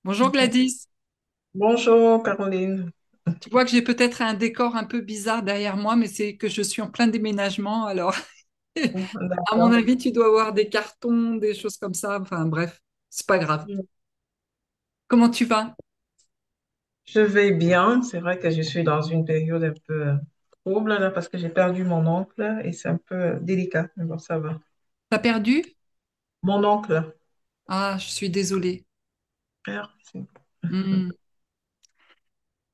Bonjour Gladys. Bonjour Caroline. Tu vois que j'ai peut-être un décor un peu bizarre derrière moi, mais c'est que je suis en plein déménagement. Alors, à mon D'accord. avis, tu dois avoir des cartons, des choses comme ça. Enfin, bref, c'est pas grave. Comment tu vas? Je vais bien. C'est vrai que je suis dans une période un peu trouble là parce que j'ai perdu mon oncle et c'est un peu délicat. Mais bon, ça va. T'as perdu? Mon oncle. Ah, je suis désolée. Merci. Hmm.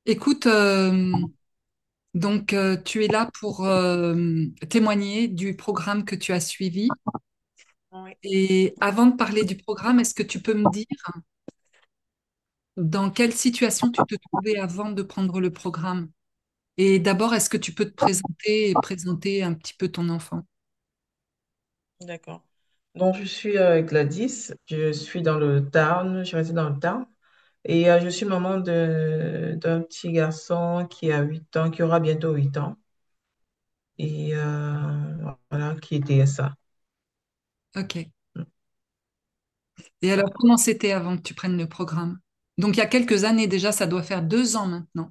Écoute, donc tu es là pour témoigner du programme que tu as suivi. Oui. Et avant de parler du programme, est-ce que tu peux me dire dans quelle situation tu te trouvais avant de prendre le programme? Et d'abord, est-ce que tu peux te présenter et présenter un petit peu ton enfant? D'accord. Donc, je suis Gladys. Je suis dans le Tarn. Je réside dans le Tarn. Et je suis maman d'un petit garçon qui a 8 ans, qui aura bientôt 8 ans. Et voilà, qui était ça. Ok. Et alors, comment c'était avant que tu prennes le programme? Donc, il y a quelques années déjà, ça doit faire 2 ans maintenant.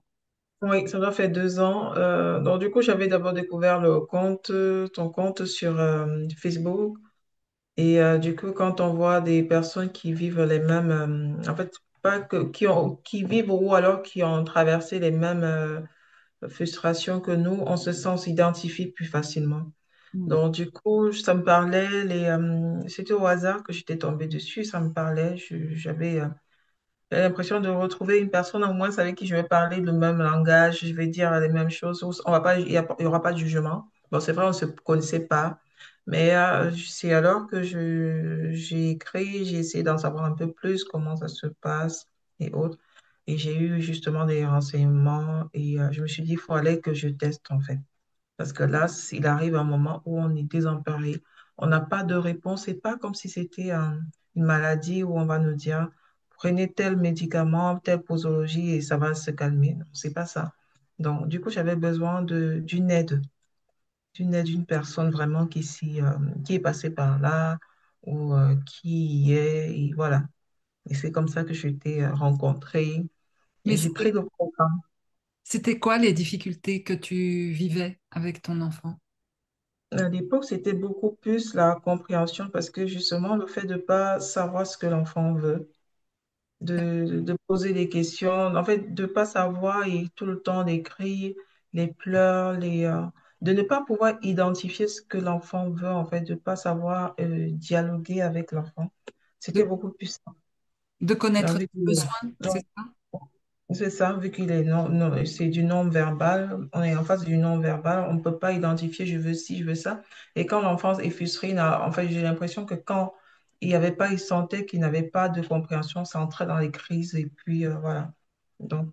Oui, ça doit faire 2 ans. Donc, du coup, j'avais d'abord découvert ton compte sur Facebook. Et du coup, quand on voit des personnes qui vivent les mêmes, en fait, pas que, qui vivent ou alors qui ont traversé les mêmes frustrations que nous, on s'identifie plus facilement. Mm. Donc, du coup, ça me parlait, c'était au hasard que j'étais tombée dessus, ça me parlait, j'avais l'impression de retrouver une personne au moins avec qui je vais parler le même langage, je vais dire les mêmes choses. On va pas, il y aura pas de jugement. Bon, c'est vrai, on ne se connaissait pas, mais c'est alors que j'ai écrit, j'ai essayé d'en savoir un peu plus comment ça se passe et autres. Et j'ai eu justement des renseignements et je me suis dit, il fallait que je teste en fait. Parce que là, il arrive un moment où on est désemparé. On n'a pas de réponse. C'est pas comme si c'était une maladie où on va nous dire, prenez tel médicament, telle posologie et ça va se calmer. Non, c'est pas ça. Donc, du coup, j'avais besoin d'une personne vraiment qui est passée par là ou qui y est. Et voilà. Et c'est comme ça que je t'ai rencontrée et Mais j'ai pris le programme. c'était quoi les difficultés que tu vivais avec ton enfant? À l'époque, c'était beaucoup plus la compréhension parce que justement, le fait de ne pas savoir ce que l'enfant veut, de poser des questions, en fait, de ne pas savoir et tout le temps les cris, les pleurs, de ne pas pouvoir identifier ce que l'enfant veut, en fait, de ne pas savoir dialoguer avec l'enfant. C'était De, beaucoup plus ça. de connaître Donc, vu tes besoins, c'est ça? c'est ça, vu qu'il est c'est du non-verbal, on est en face du non-verbal, on ne peut pas identifier je veux ci, je veux ça. Et quand l'enfant est frustré, en fait, j'ai l'impression que quand il n'y avait pas, il sentait qu'il n'avait pas de compréhension, ça entrait dans les crises et puis voilà. Donc,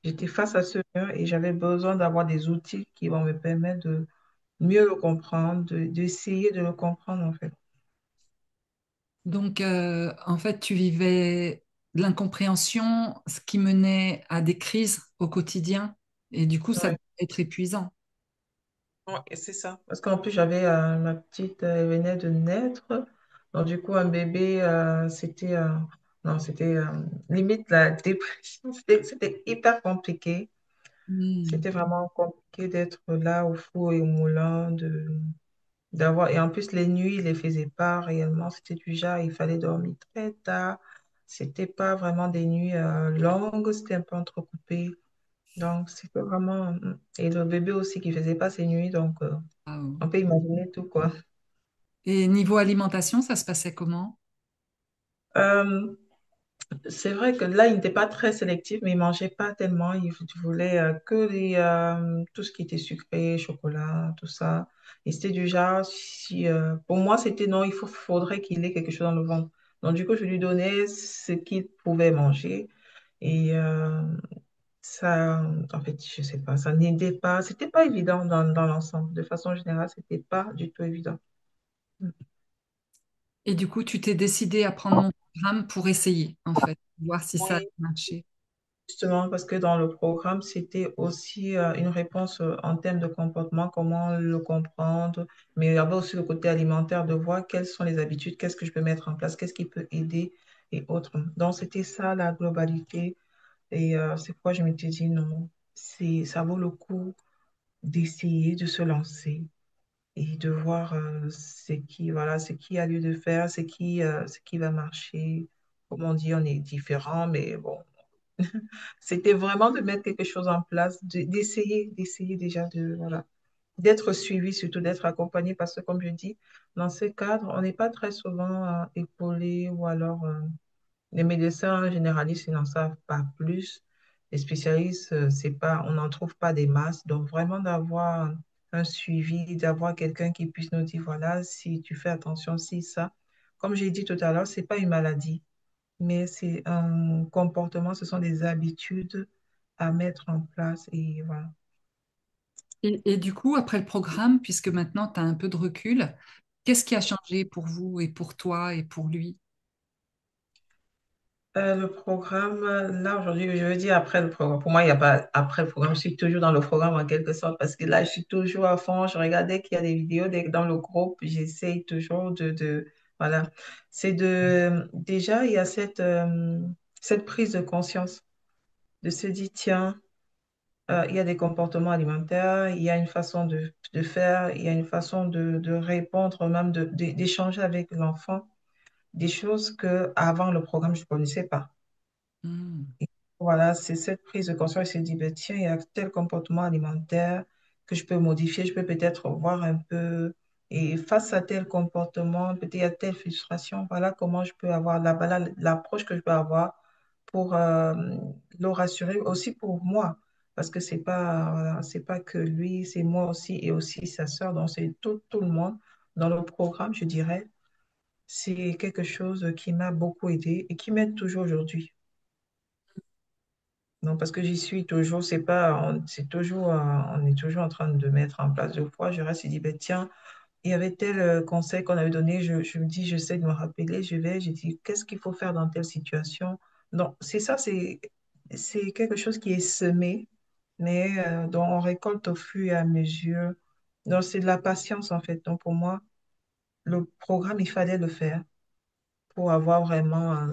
j'étais face à ce mur et j'avais besoin d'avoir des outils qui vont me permettre de mieux le comprendre, d'essayer de le comprendre en fait. Donc, en fait, tu vivais de l'incompréhension, ce qui menait à des crises au quotidien. Et du coup, ça peut Ouais. être épuisant. Ouais, c'est ça. Parce qu'en plus, j'avais ma petite, elle venait de naître. Donc, du coup, un bébé, non, c'était limite la dépression. C'était hyper compliqué. Hmm. C'était vraiment compliqué d'être là au four et au moulin, et en plus, les nuits, il les faisait pas réellement. C'était du genre, il fallait dormir très tard. C'était pas vraiment des nuits longues, c'était un peu entrecoupé. Donc, c'était vraiment, et le bébé aussi qui faisait pas ses nuits, donc, Ah, oh. on peut imaginer tout, quoi. Et niveau alimentation, ça se passait comment? Euh, c'est vrai que là, il n'était pas très sélectif, mais il mangeait pas tellement. Il voulait que tout ce qui était sucré, chocolat, tout ça. Et c'était du genre, si, pour moi, c'était non, faudrait qu'il ait quelque chose dans le ventre. Donc, du coup, je lui donnais ce qu'il pouvait manger. Et ça, en fait, je sais pas, ça n'aidait pas. C'était pas évident dans l'ensemble. De façon générale, c'était pas du tout évident. Et du coup, tu t'es décidé à prendre mon programme pour essayer, en fait, voir si ça a Oui. marché. Justement, parce que dans le programme, c'était aussi une réponse en termes de comportement, comment le comprendre, mais il y avait aussi le côté alimentaire, de voir quelles sont les habitudes, qu'est-ce que je peux mettre en place, qu'est-ce qui peut aider et autres. Donc, c'était ça la globalité. Et c'est pourquoi je m'étais dit non, ça vaut le coup d'essayer de se lancer et de voir voilà, ce qui a lieu de faire, ce qui va marcher. Comme on dit, on est différent, mais bon, c'était vraiment de mettre quelque chose en place, d'essayer déjà voilà, d'être suivi, surtout d'être accompagné, parce que comme je dis, dans ce cadre, on n'est pas très souvent épaulé ou alors les médecins généralistes, ils n'en savent pas plus. Les spécialistes, c'est pas, on n'en trouve pas des masses. Donc, vraiment d'avoir un suivi, d'avoir quelqu'un qui puisse nous dire, voilà, si tu fais attention, si ça. Comme j'ai dit tout à l'heure, c'est pas une maladie, mais c'est un comportement, ce sont des habitudes à mettre en place. Et voilà. Et du coup, après le programme, puisque maintenant tu as un peu de recul, qu'est-ce qui a changé pour vous et pour toi et pour lui? Le programme, là aujourd'hui, je veux dire après le programme. Pour moi, il n'y a pas après le programme. Je suis toujours dans le programme en quelque sorte parce que là, je suis toujours à fond. Je regarde dès qu'il y a des vidéos dans le groupe, j'essaye toujours voilà. C'est déjà, il y a cette prise de conscience de se dire, tiens, il y a des comportements alimentaires, il y a une façon de faire, il y a une façon de répondre, même d'échanger avec l'enfant, des choses que avant le programme, je ne connaissais pas. Hmm. Voilà, c'est cette prise de conscience. Il se dit, ben, tiens, il y a tel comportement alimentaire que je peux modifier, je peux peut-être voir un peu. Et face à tel comportement, peut-être il y a telle frustration, voilà comment je peux avoir, voilà l'approche que je peux avoir pour le rassurer, aussi pour moi. Parce que c'est pas, voilà, c'est pas que lui, c'est moi aussi et aussi sa sœur. Donc, c'est tout le monde dans le programme, je dirais. C'est quelque chose qui m'a beaucoup aidé et qui m'aide toujours aujourd'hui. Non, parce que j'y suis toujours, c'est pas, c'est toujours, on est toujours en train de mettre en place. Deux fois, je reste et dis, ben, tiens, il y avait tel conseil qu'on avait donné, je me dis, j'essaie de me rappeler, je dis, qu'est-ce qu'il faut faire dans telle situation? Donc, c'est ça, c'est quelque chose qui est semé, mais dont on récolte au fur et à mesure. Donc, c'est de la patience, en fait. Donc, pour moi, le programme, il fallait le faire pour avoir vraiment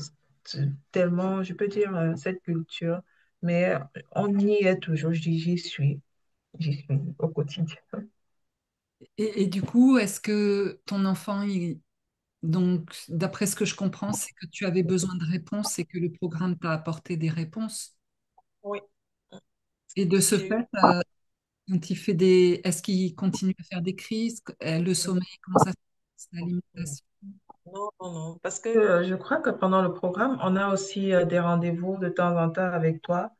tellement, je peux dire, cette culture. Mais on y est toujours, je dis, j'y suis au quotidien. Et du coup, est-ce que ton enfant, donc d'après ce que je comprends, c'est que tu avais besoin de réponses et que le programme t'a apporté des réponses. Oui, Et de ce j'ai eu. fait, quand il fait est-ce qu'il continue à faire des crises? Le sommeil, comment ça se passe? L'alimentation? Non, non, non. Parce que je crois que pendant le programme, on a aussi des rendez-vous de temps en temps avec toi.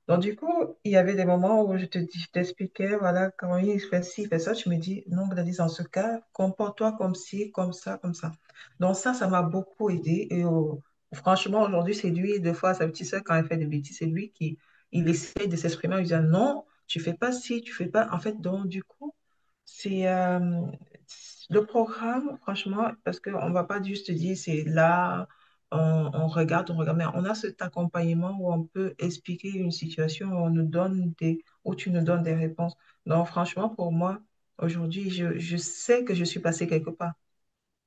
Donc, du coup, il y avait des moments où je t'expliquais, voilà, quand il fait ci, il fait ça, tu me dis, non, Gladys, en ce cas, comporte-toi comme ci, comme ça, comme ça. Donc, ça m'a beaucoup aidé. Et franchement, aujourd'hui, c'est lui, des fois, sa petite sœur, quand elle fait des bêtises, c'est lui qui, il essaie de s'exprimer en disant, non, tu fais pas ci, tu fais pas. En fait, donc, du coup, c'est le programme, franchement, parce qu'on ne va pas juste dire c'est là, on regarde, mais on a cet accompagnement où on peut expliquer une situation, où où tu nous donnes des réponses. Donc, franchement, pour moi, aujourd'hui, je sais que je suis passée quelque part.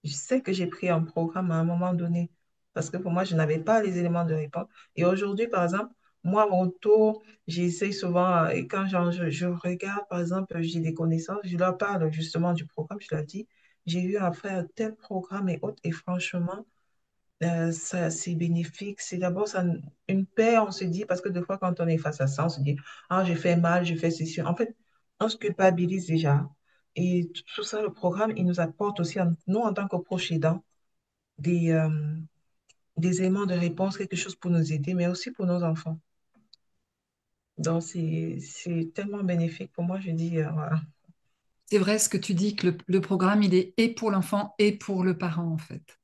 Je sais que j'ai pris un programme à un moment donné parce que pour moi, je n'avais pas les éléments de réponse. Et aujourd'hui, par exemple, moi, à mon tour, j'essaie souvent, et quand je regarde, par exemple, j'ai des connaissances, je leur parle justement du programme, je leur dis, j'ai eu à faire tel programme et autres, et franchement, ça, c'est bénéfique. C'est d'abord ça, une paix, on se dit, parce que des fois, quand on est face à ça, on se dit, ah, j'ai fait mal, j'ai fait ceci. En fait, on se culpabilise déjà. Et tout ça, le programme, il nous apporte aussi, nous, en tant que proches aidants, des, euh, des éléments de réponse, quelque chose pour nous aider, mais aussi pour nos enfants. Donc, c'est tellement bénéfique pour moi, je dis, voilà. C'est vrai ce que tu dis, que le programme, il est et pour l'enfant et pour le parent, en fait.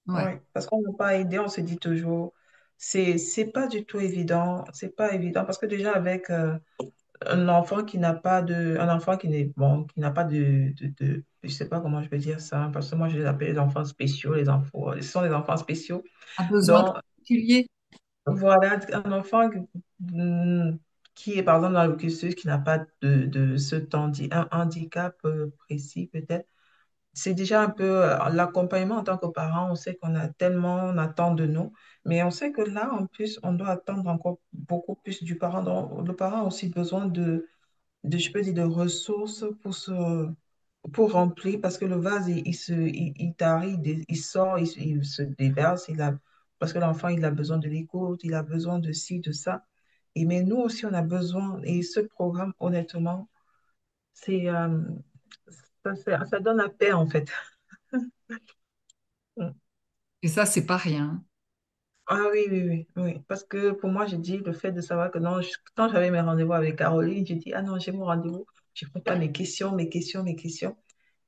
Ouais. Ouais, parce qu'on n'a pas aidé, on se dit toujours, c'est pas du tout évident, c'est pas évident, parce que déjà avec un enfant qui n'a pas un enfant qui n'est, bon, qui n'a pas je sais pas comment je peux dire ça, parce que moi je les appelle les enfants spéciaux, les enfants, ce sont des enfants spéciaux. A besoin Donc, particulier. voilà, un enfant qui est par exemple dans le cursus, qui n'a pas de ce un handicap précis peut-être. c'est déjà un peu l'accompagnement en tant que parent. On sait qu'on a tellement, on attend de nous, mais on sait que là, en plus, on doit attendre encore beaucoup plus du parent. Donc, le parent a aussi besoin je peux dire, de ressources pour remplir, parce que le vase, il tarit, il sort, il se déverse, parce que l'enfant, il a besoin de l'écoute, il a besoin de ci, de ça. Et mais nous aussi, on a besoin, et ce programme, honnêtement, c'est, ça donne la paix, en fait. Et ça, c'est pas rien. Ah oui, oui, oui, oui. Parce que pour moi, j'ai dit le fait de savoir que non, quand j'avais mes rendez-vous avec Caroline, j'ai dit, ah non, j'ai mon rendez-vous, je prépare mes questions, mes questions, mes questions.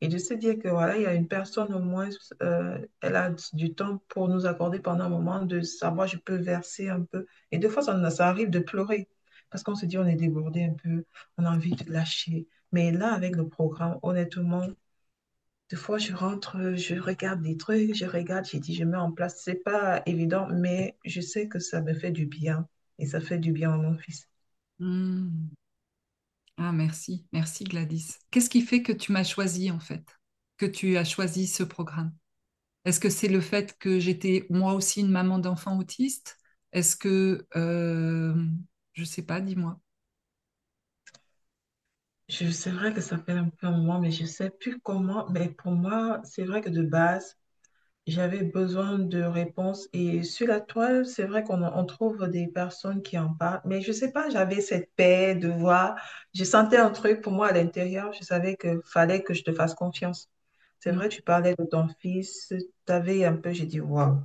Et de se dire que voilà, il y a une personne au moins, elle a du temps pour nous accorder pendant un moment, de savoir, je peux verser un peu. Et des fois, ça arrive de pleurer parce qu'on se dit, on est débordé un peu, on a envie de lâcher. Mais là, avec le programme, honnêtement, des fois, je rentre, je regarde des trucs, je regarde, j'ai dit, je mets en place. C'est pas évident, mais je sais que ça me fait du bien et ça fait du bien à mon fils. Hmm. Ah, merci. Merci, Gladys. Qu'est-ce qui fait que tu m'as choisi, en fait, que tu as choisi ce programme? Est-ce que c'est le fait que j'étais moi aussi une maman d'enfant autiste? Est-ce que, je sais pas, dis-moi. C'est vrai que ça fait un peu un moment, mais je sais plus comment. Mais pour moi, c'est vrai que de base, j'avais besoin de réponses. Et sur la toile, c'est vrai on trouve des personnes qui en parlent. Mais je sais pas, j'avais cette paix de voir. Je sentais un truc pour moi à l'intérieur. Je savais qu'il fallait que je te fasse confiance. C'est Hmm. vrai, tu parlais de ton fils. Tu avais un peu, j'ai dit, waouh.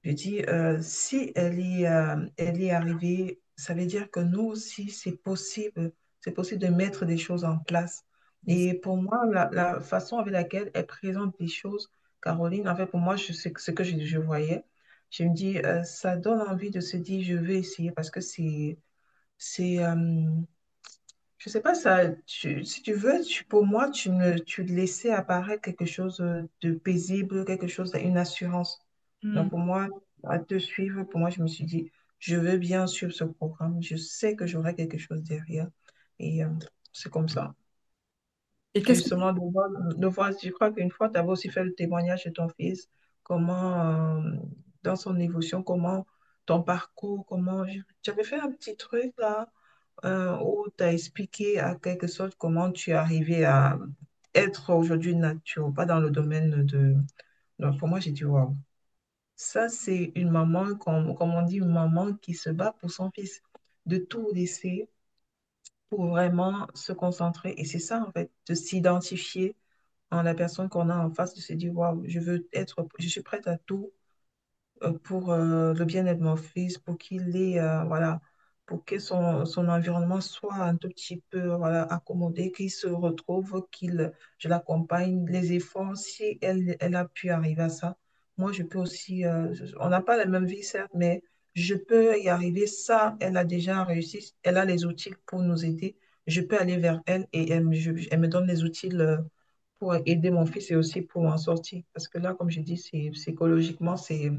Je dis, si elle est arrivée, ça veut dire que nous aussi, c'est possible de mettre des choses en place. Et pour moi, la façon avec laquelle elle présente les choses, Caroline, en fait, pour moi, je sais ce que je voyais. Je me dis, ça donne envie de se dire, je vais essayer parce que c'est, je sais pas, si tu veux, pour moi, tu laissais apparaître quelque chose de paisible, quelque chose, une assurance. Hmm. Donc, pour moi, à te suivre, pour moi, je me suis dit, je veux bien suivre ce programme. Je sais que j'aurai quelque chose derrière. Et c'est comme ça. Et Et qu'est-ce que... justement, je crois qu'une fois, tu avais aussi fait le témoignage de ton fils, comment, dans son évolution, comment ton parcours, tu avais fait un petit truc là où tu as expliqué à quelque sorte comment tu es arrivé à être aujourd'hui nature, pas dans le domaine de... Donc pour moi, j'ai dit, waouh, ça c'est une maman, comme on dit, une maman qui se bat pour son fils, de tout laisser pour vraiment se concentrer. Et c'est ça en fait, de s'identifier en la personne qu'on a en face, de se dire, waouh, je suis prête à tout pour le bien-être de mon fils, pour qu'il ait, voilà, pour que son environnement soit un tout petit peu, voilà, accommodé, qu'il se retrouve, je l'accompagne, les efforts, si elle a pu arriver à ça, moi, je peux aussi, on n'a pas la même vie, certes, mais je peux y arriver. Ça, elle a déjà réussi, elle a les outils pour nous aider. Je peux aller vers elle et elle me donne les outils pour aider mon fils et aussi pour m'en sortir. Parce que là, comme je dis, psychologiquement, c'est...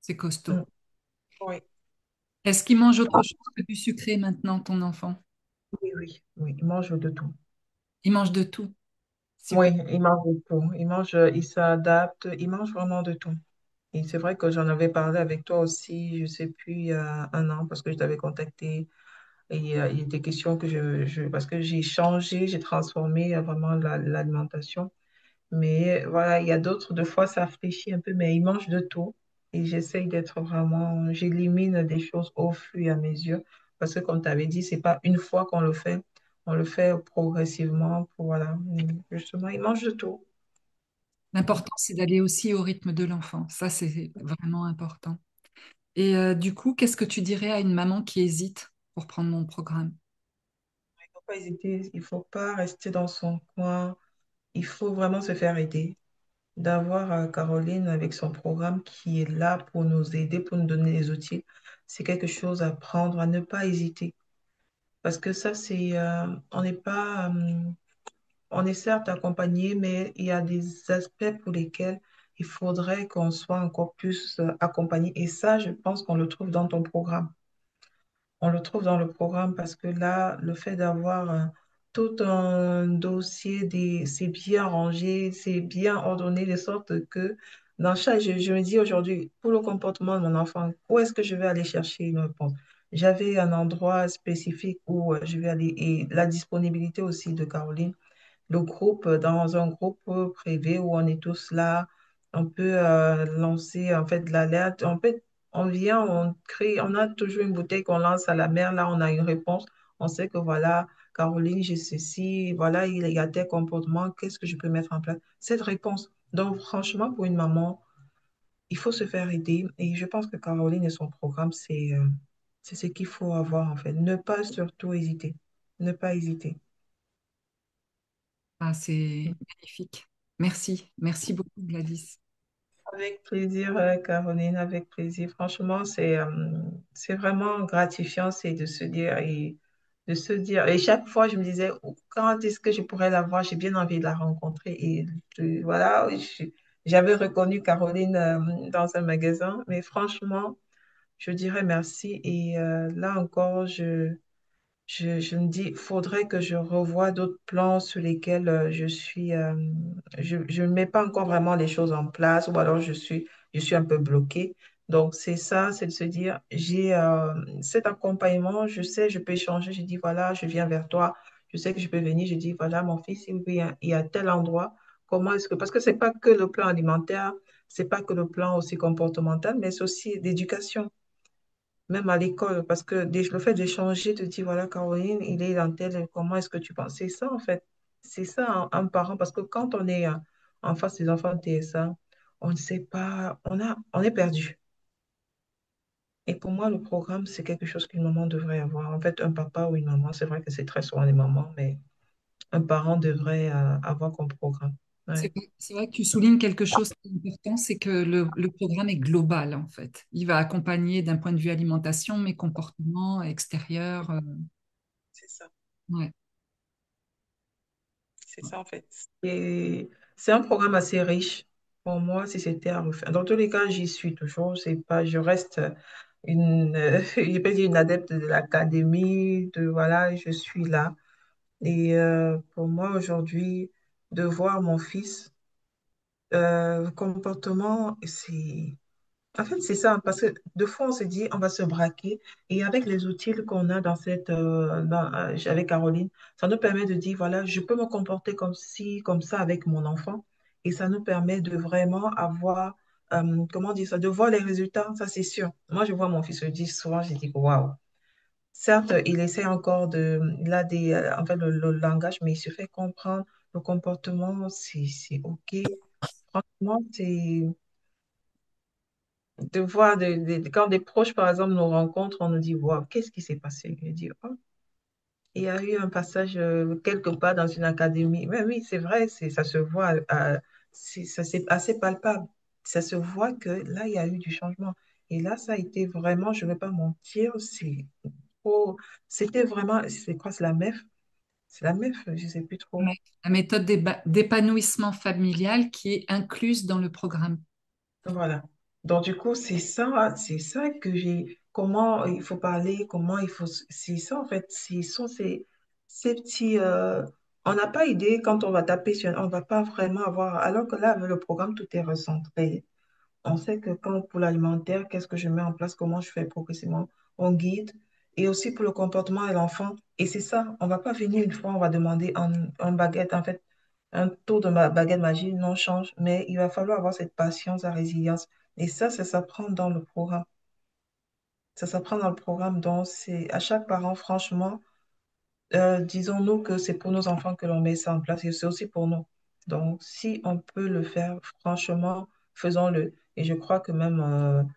C'est costaud. Mm. Oui, Est-ce qu'il mange autre chose que du sucré maintenant, ton enfant? oui, oui, oui, il mange de tout. Il mange de tout. Oui, Super. il mange de tout. Il s'adapte, il mange vraiment de tout. Et c'est vrai que j'en avais parlé avec toi aussi, je sais plus, il y a un an, parce que je t'avais contacté. Et il y a des questions parce que j'ai changé, j'ai transformé vraiment l'alimentation. Mais voilà, il y a d'autres, deux fois, ça réfléchit un peu, mais il mange de tout. Et j'essaye d'être vraiment, j'élimine des choses au fur et à mesure. Parce que comme tu avais dit, c'est pas une fois qu'on le fait, on le fait progressivement pour, voilà. Justement, il mange de tout. L'important, c'est d'aller aussi au rythme de l'enfant. Ça, c'est vraiment important. Et du coup, qu'est-ce que tu dirais à une maman qui hésite pour prendre mon programme? Il faut pas hésiter, il faut pas rester dans son coin. Il faut vraiment se faire aider. D'avoir Caroline avec son programme qui est là pour nous aider, pour nous donner les outils, c'est quelque chose à prendre, à ne pas hésiter. Parce que ça, on n'est pas, on est certes accompagné, mais il y a des aspects pour lesquels il faudrait qu'on soit encore plus accompagné. Et ça, je pense qu'on le trouve dans ton programme. On le trouve dans le programme parce que là, le fait d'avoir tout un dossier, c'est bien rangé, c'est bien ordonné de sorte que dans chaque, je me dis aujourd'hui, pour le comportement de mon enfant, où est-ce que je vais aller chercher une réponse? J'avais un endroit spécifique où je vais aller et la disponibilité aussi de Caroline le groupe, dans un groupe privé où on est tous là, on peut lancer en fait de l'alerte. En fait, on vient, on crée, on a toujours une bouteille qu'on lance à la mer, là on a une réponse. On sait que voilà, Caroline, j'ai ceci, voilà, il y a tel comportement, qu'est-ce que je peux mettre en place? Cette réponse. Donc franchement, pour une maman, il faut se faire aider et je pense que Caroline et son programme, c'est ce qu'il faut avoir en fait. Ne pas surtout hésiter. Ne pas hésiter. Ah, c'est magnifique. Merci. Merci beaucoup, Gladys. Avec plaisir, Caroline, avec plaisir. Franchement, c'est vraiment gratifiant, c'est de se dire, et chaque fois, je me disais, oh, quand est-ce que je pourrais la voir? J'ai bien envie de la rencontrer. Et voilà, j'avais reconnu Caroline, dans un magasin, mais franchement, je dirais merci. Et là encore, je me dis, faudrait que je revoie d'autres plans sur lesquels je ne mets pas encore vraiment les choses en place ou alors je suis un peu bloquée. Donc, c'est ça, c'est de se dire, j'ai cet accompagnement, je sais, je peux échanger, je dis, voilà, je viens vers toi, je sais que je peux venir, je dis, voilà, mon fils, il y a tel endroit, comment est-ce que, parce que c'est pas que le plan alimentaire, c'est pas que le plan aussi comportemental, mais c'est aussi d'éducation même à l'école, parce que le fait d'échanger, te dire, voilà, Caroline, il est dans tel, comment est-ce que tu penses? C'est ça, en fait. C'est ça, un parent, parce que quand on est en face des enfants de TSA, on ne sait pas, on est perdu. Et pour moi, le programme, c'est quelque chose qu'une maman devrait avoir. En fait, un papa ou une maman, c'est vrai que c'est très souvent les mamans, mais un parent devrait avoir comme programme. Ouais, C'est vrai que tu soulignes quelque chose qui est important, c'est que le programme est global, en fait. Il va accompagner d'un point de vue alimentation, mais comportement extérieur. c'est ça. Ouais. C'est ça, en fait. Et c'est un programme assez riche. Pour moi, si c'était à refaire. Dans tous les cas, j'y suis toujours. C'est pas, je reste je peux dire une adepte de l'académie, voilà, je suis là. Et pour moi, aujourd'hui, de voir mon fils, comportement, en fait, c'est ça, parce que deux fois, on se dit, on va se braquer. Et avec les outils qu'on a avec Caroline, ça nous permet de dire, voilà, je peux me comporter comme ci, comme ça avec mon enfant. Et ça nous permet de vraiment avoir, comment dire ça, de voir les résultats, ça c'est sûr. Moi, je vois mon fils, je dis souvent, je dis, waouh. Certes, il essaie encore il a en fait, le langage, mais il se fait comprendre. Le comportement, c'est OK. Franchement, c'est de voir, quand des proches, par exemple, nous rencontrent, on nous dit, wow, qu'est-ce qui s'est passé? Je dis, oh, il y a eu un passage quelque part dans une académie. Mais oui, c'est vrai, ça se voit, c'est assez palpable. Ça se voit que là, il y a eu du changement. Et là, ça a été vraiment, je ne vais pas mentir, c'était vraiment, c'est quoi, c'est la MEF? C'est la MEF, je ne sais plus trop. Ouais. La méthode d'épanouissement familial qui est incluse dans le programme. Voilà. Donc, du coup, c'est ça que comment il faut parler, comment il faut, c'est ça, en fait, ces petits, on n'a pas idée quand on va taper on va pas vraiment avoir, alors que là, avec le programme, tout est recentré. On sait que quand pour l'alimentaire, qu'est-ce que je mets en place, comment je fais progressivement, on guide, et aussi pour le comportement de l'enfant. Et c'est ça, on va pas venir une fois, on va demander en baguette, en fait, un tour de ma baguette magique, non change, mais il va falloir avoir cette patience, la résilience. Et ça s'apprend dans le programme. Ça s'apprend dans le programme. Donc, c'est à chaque parent, franchement, disons-nous que c'est pour nos enfants que l'on met ça en place et c'est aussi pour nous. Donc, si on peut le faire, franchement, faisons-le. Et je crois que même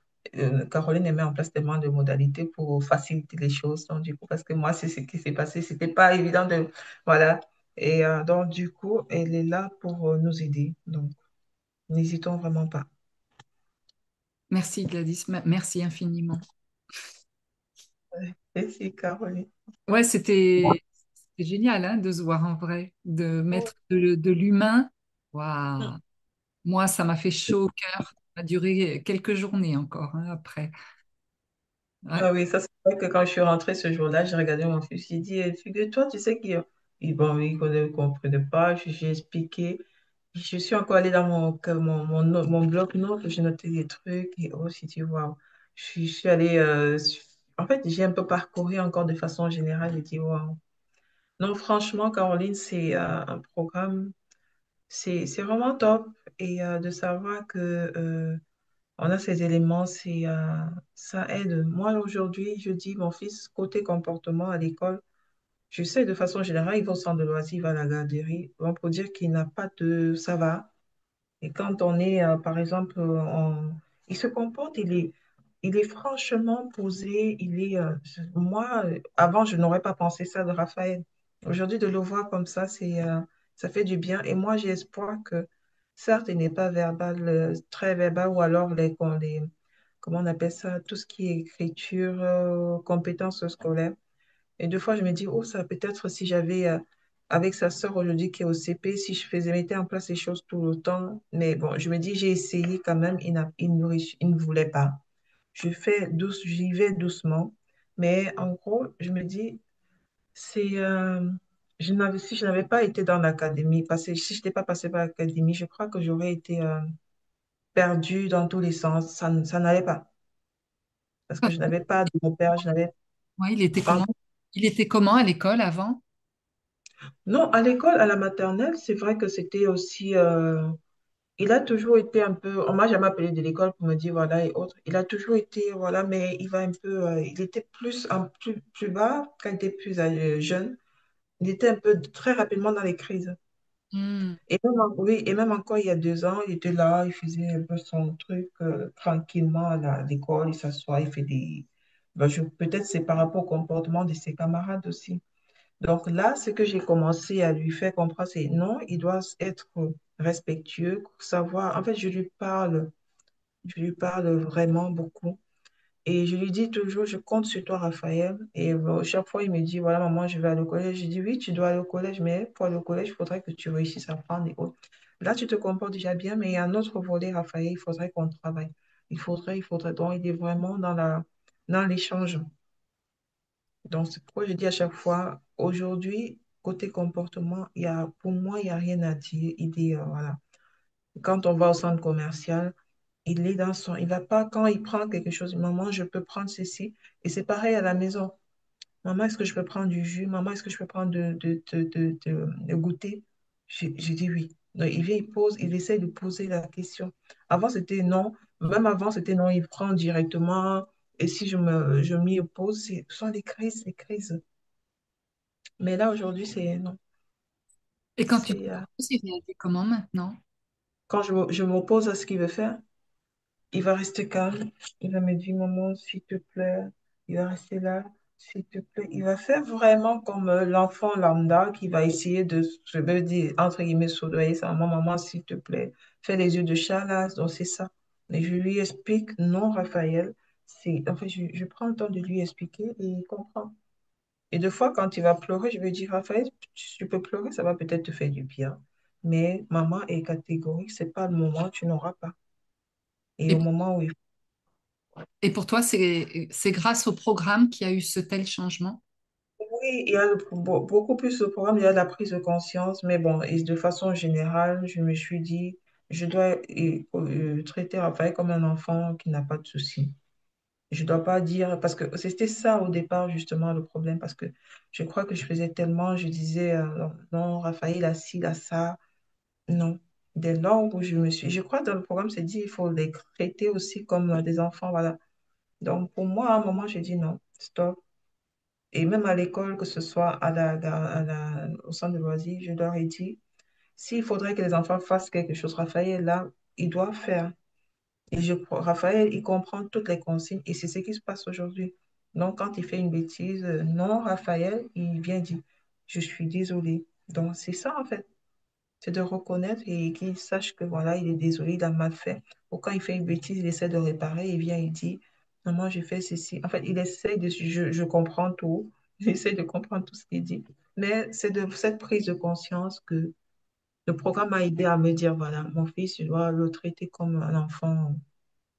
Caroline a mis en place tellement de modalités pour faciliter les choses. Donc, du coup, parce que moi, c'est ce qui s'est passé. C'était pas évident de. Voilà. Et donc, du coup, elle est là pour nous aider. Donc, n'hésitons vraiment pas. Merci Gladys, merci infiniment. Merci, Caroline. Ouais, c'était génial hein, de se voir en vrai, de mettre de l'humain. Waouh. Moi, ça m'a fait chaud au cœur. Ça a duré quelques journées encore hein, après. Ouais. Ah oui, ça c'est vrai que quand je suis rentrée ce jour-là, j'ai regardé mon fils, j'ai dit, figure-toi, tu sais qui. Bon, il ne comprenait pas, j'ai expliqué. Je suis encore allée dans mon bloc-notes, j'ai noté des trucs et oh, si tu vois, je suis allée, en fait, j'ai un peu parcouru encore de façon générale, j'ai dit, wow. Non, franchement, Caroline, c'est un programme, c'est vraiment top et de savoir que on a ces éléments, ça aide. Moi, aujourd'hui, je dis, mon fils, côté comportement à l'école, je sais de façon générale, il va au centre de loisirs, il va à la garderie. Bon, pour dire qu'il n'a pas de... Ça va. Et quand on est, par exemple, il se comporte, il est franchement posé. Moi, avant, je n'aurais pas pensé ça de Raphaël. Aujourd'hui, de le voir comme ça fait du bien. Et moi, j'ai espoir que, certes, il n'est pas verbal, très verbal, ou alors comment on appelle ça, tout ce qui est écriture, compétences scolaires. Et deux fois, je me dis, oh, ça peut-être si j'avais, avec sa sœur aujourd'hui qui est au CP, si je faisais, mettais en place les choses tout le temps. Mais bon, je me dis, j'ai essayé quand même, il ne voulait pas. J'y vais doucement. Mais en gros, je me dis, c'est, si je n'avais pas été dans l'académie, parce que si je n'étais pas passée par l'académie, je crois que j'aurais été perdue dans tous les sens. Ça n'allait pas. Parce que je n'avais pas de repère, je n'avais Ouais, il était pas. comment? Il était comment à l'école avant? Non, à l'école, à la maternelle, c'est vrai que c'était aussi. Il a toujours été un peu. On m'a jamais appelé de l'école pour me dire voilà et autres. Il a toujours été, voilà, mais il va un peu. Il était plus bas quand il était plus jeune. Il était un peu très rapidement dans les crises. Hmm. Oui, et même encore il y a 2 ans, il était là, il faisait un peu son truc tranquillement à l'école, il s'assoit, il fait des. Ben, peut-être c'est par rapport au comportement de ses camarades aussi. Donc là, ce que j'ai commencé à lui faire comprendre, c'est non, il doit être respectueux, savoir. En fait, je lui parle vraiment beaucoup. Et je lui dis toujours, je compte sur toi, Raphaël. Et chaque fois, il me dit, voilà, maman, je vais aller au collège. Je dis, oui, tu dois aller au collège, mais pour aller au collège, il faudrait que tu réussisses à prendre des autres. Là, tu te comportes déjà bien, mais il y a un autre volet, Raphaël, il faudrait qu'on travaille. Il faudrait. Donc, il est vraiment dans l'échange. Donc, c'est pourquoi je dis à chaque fois, aujourd'hui, côté comportement, pour moi, il n'y a rien à dire. Voilà. Quand on va au centre commercial, il va pas, quand il prend quelque chose, maman, je peux prendre ceci. Et c'est pareil à la maison. Maman, est-ce que je peux prendre du jus? Maman, est-ce que je peux prendre de goûter? J'ai dit oui. Donc, il vient, il pose, il essaie de poser la question. Avant, c'était non. Même avant, c'était non, il prend directement. Et si je m'y oppose, ce sont des crises, des crises. Mais là, aujourd'hui, c'est non. Et quand tu te C'est proposes, il réagit comment maintenant? quand je m'oppose à ce qu'il veut faire, il va rester calme. Il va me dire, maman, s'il te plaît. Il va rester là, s'il te plaît. Il va faire vraiment comme l'enfant lambda qui va essayer de, je veux dire, entre guillemets, soudoyer sa maman, maman, s'il te plaît. Fais les yeux de chat là. Donc, c'est ça. Et je lui explique, non, Raphaël. En fait, je prends le temps de lui expliquer et il comprend. Et deux fois, quand il va pleurer, je vais dire, Raphaël, tu peux pleurer, ça va peut-être te faire du bien. Mais maman est catégorique, c'est pas le moment, tu n'auras pas. Et Et, au moment où il et pour toi, c'est grâce au programme qu'il y a eu ce tel changement? Oui, il y a beaucoup plus de programmes, il y a de la prise de conscience, mais bon, et de façon générale, je me suis dit, je dois traiter Raphaël comme un enfant qui n'a pas de soucis. Je dois pas dire, parce que c'était ça au départ, justement, le problème, parce que je crois que je faisais tellement, je disais, non, non, Raphaël il a ci, il a ça, non. Dès lors où je crois que dans le programme, c'est dit, il faut les traiter aussi comme des enfants, voilà. Donc, pour moi, à un moment, j'ai dit non, stop. Et même à l'école, que ce soit au centre de loisirs, je leur ai dit, s'il faudrait que les enfants fassent quelque chose, Raphaël, là, il doit faire. Et Raphaël, il comprend toutes les consignes et c'est ce qui se passe aujourd'hui. Donc, quand il fait une bêtise, non, Raphaël, il vient dire, je suis désolé. Donc, c'est ça, en fait. C'est de reconnaître et qu'il sache que voilà, il est désolé, il a mal fait. Ou quand il fait une bêtise, il essaie de réparer, il vient, il dit, maman, j'ai fait ceci. En fait, il essaie je comprends tout, j'essaie de comprendre tout ce qu'il dit. Mais c'est de cette prise de conscience que le programme a aidé à me dire, voilà, mon fils, je dois le traiter comme un enfant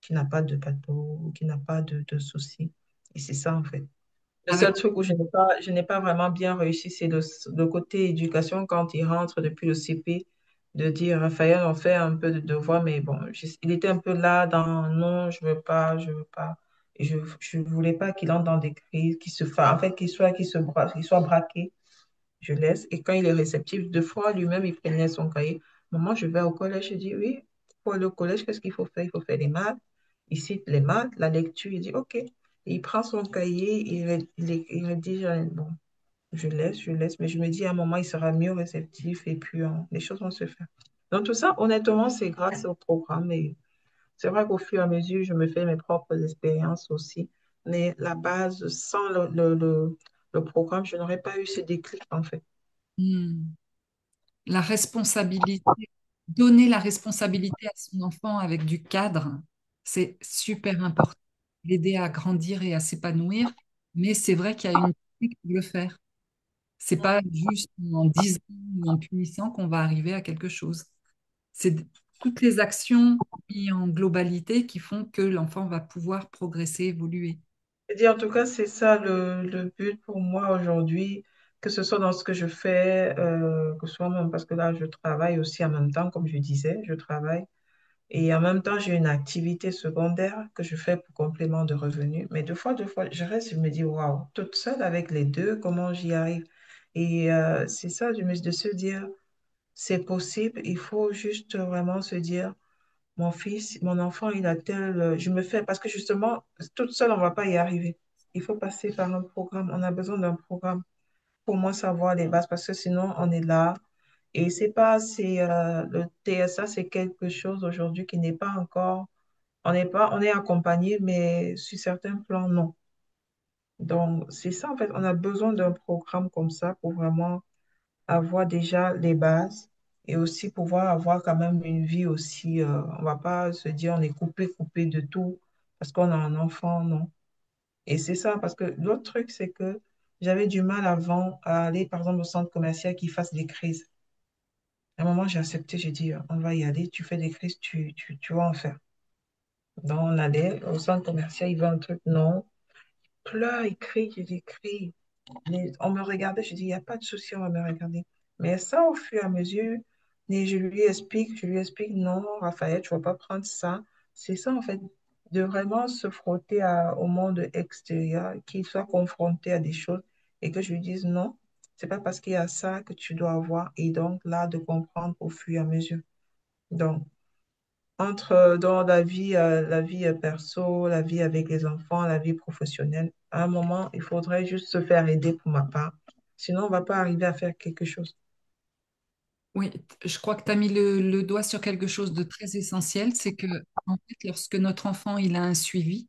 qui n'a pas de bateau, qui n'a pas de soucis. Et c'est ça, en fait. Le seul truc où je n'ai pas vraiment bien réussi, c'est le côté éducation quand il rentre depuis le CP, de dire, Raphaël, on fait un peu de devoir, mais bon, il était un peu là dans, non, je veux pas, je veux pas. Et je voulais pas qu'il entre dans des crises, en fait, qu'il soit braqué. Je laisse. Et quand il est réceptif, deux fois, lui-même, il prenait son cahier. Maman, je vais au collège. Je dis, oui, pour le collège, qu'est-ce qu'il faut faire? Il faut faire les maths. Il cite les maths, la lecture. Il dit, OK. Et il prend son cahier, il rédige. Bon, je laisse. Mais je me dis, à un moment, il sera mieux réceptif et puis les choses vont se faire. Donc, tout ça, honnêtement, c'est grâce au programme. Et c'est vrai qu'au fur et à mesure, je me fais mes propres expériences aussi. Mais la base, sans le programme, je n'aurais pas eu ce déclic, en fait. Hmm. La responsabilité, donner la responsabilité à son enfant avec du cadre, c'est super important. L'aider à grandir et à s'épanouir, mais c'est vrai qu'il y a une technique pour le faire. C'est pas juste en disant ou en punissant qu'on va arriver à quelque chose. C'est toutes les actions mises en globalité qui font que l'enfant va pouvoir progresser, évoluer. Je dis, en tout cas, c'est ça le but pour moi aujourd'hui, que ce soit dans ce que je fais, que ce soit même parce que là, je travaille aussi en même temps, comme je disais, je travaille. Et en même temps, j'ai une activité secondaire que je fais pour complément de revenus. Mais deux fois, je reste, je me dis, waouh, toute seule avec les deux, comment j'y arrive? Et c'est ça, de se dire, c'est possible, il faut juste vraiment se dire, mon fils, mon enfant, il a tel, je me fais, parce que justement, toute seule, on va pas y arriver. Il faut passer par un programme. On a besoin d'un programme pour moins savoir les bases, parce que sinon, on est là. Et c'est pas, c'est, le TSA, c'est quelque chose aujourd'hui qui n'est pas encore, on est accompagné, mais sur certains plans, non. Donc, c'est ça, en fait, on a besoin d'un programme comme ça pour vraiment avoir déjà les bases et aussi pouvoir avoir quand même une vie aussi. On va pas se dire on est coupé de tout parce qu'on a un enfant, non. Et c'est ça, parce que l'autre truc, c'est que j'avais du mal avant à aller, par exemple, au centre commercial qui fasse des crises. À un moment, j'ai accepté, j'ai dit, on va y aller, tu fais des crises, tu vas en faire. Donc, on allait au centre commercial, il veut un truc, non. Pleure, il crie, j'ai dit, crie. On me regardait, je dis, il n'y a pas de souci, on va me regarder. Mais ça, au fur et à mesure, et je lui explique, non, Raphaël, tu ne vas pas prendre ça. C'est ça, en fait, de vraiment se frotter au monde extérieur, qu'il soit confronté à des choses et que je lui dise, non, c'est pas parce qu'il y a ça que tu dois avoir. Et donc, là, de comprendre au fur et à mesure. Donc, dans la vie perso, la vie avec les enfants, la vie professionnelle, à un moment, il faudrait juste se faire aider pour ma part. Sinon, on va pas arriver à faire quelque chose. Oui, je crois que tu as mis le doigt sur quelque chose de très essentiel, c'est que en fait, lorsque notre enfant il a un suivi,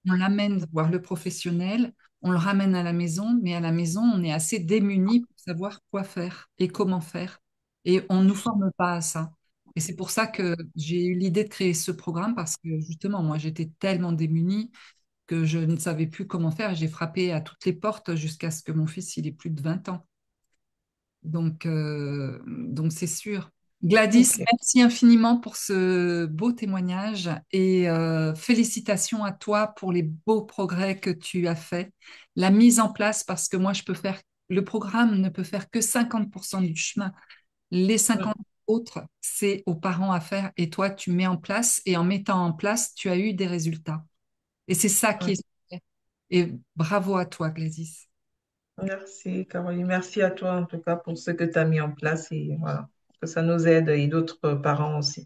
on l'amène voir le professionnel, on le ramène à la maison, mais à la maison, on est assez démuni pour savoir quoi faire et comment faire. Et on ne nous forme pas à ça. Et c'est pour ça que j'ai eu l'idée de créer ce programme parce que justement, moi, j'étais tellement démunie que je ne savais plus comment faire. J'ai frappé à toutes les portes jusqu'à ce que mon fils, il ait plus de 20 ans. Donc c'est sûr. Gladys, Ok. merci infiniment pour ce beau témoignage et félicitations à toi pour les beaux progrès que tu as faits. La mise en place, parce que moi, le programme ne peut faire que 50% du chemin. Les Mm. 50 autres, c'est aux parents à faire et toi, tu mets en place et en mettant en place, tu as eu des résultats. Et c'est ça qui Ouais. est super. Et bravo à toi, Gladys. Merci, Caroline. Merci à toi, en tout cas, pour ce que tu as mis en place et voilà, que ça nous aide et d'autres parents aussi.